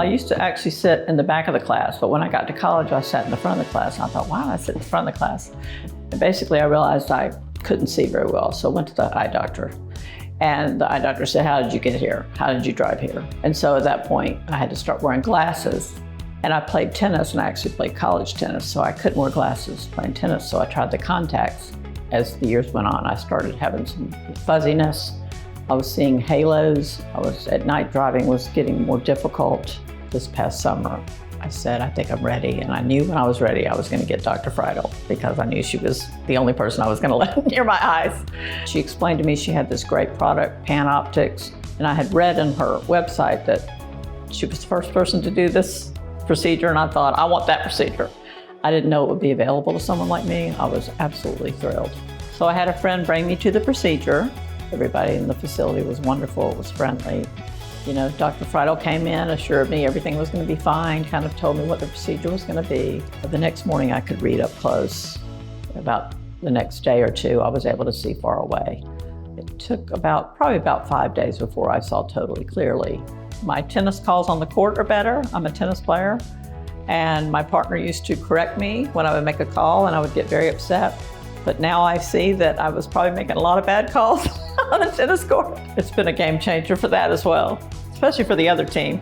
I used to actually sit in the back of the class, but when I got to college, I sat in the front of the class. And I thought, why don't I sit in the front of the class? And basically, I realized I couldn't see very well, so I went to the eye doctor. And the eye doctor said, how did you get here? How did you drive here? And so at that point, I had to start wearing glasses. And I played tennis, and I actually played college tennis, so I couldn't wear glasses playing tennis, so I tried the contacts. As the years went on, I started having some fuzziness. I was seeing halos. At night driving was getting more difficult. This past summer, I said, I think I'm ready. And I knew when I was ready, I was going to get Dr. Freidl because I knew she was the only person I was going to let near my eyes. She explained to me she had this great product, PanOptix, and I had read on her website that she was the first person to do this procedure, and I thought, I want that procedure. I didn't know it would be available to someone like me. I was absolutely thrilled. So I had a friend bring me to the procedure. Everybody in the facility was wonderful, it was friendly. You know, Dr. Freidl came in, assured me everything was going to be fine, kind of told me what the procedure was going to be. But the next morning I could read up close. About the next day or two, I was able to see far away. It took probably about 5 days before I saw totally clearly. My tennis calls on the court are better. I'm a tennis player. And my partner used to correct me when I would make a call, and I would get very upset. But now I see that I was probably making a lot of bad calls on the tennis court. It's been a game changer for that as well, especially for the other team.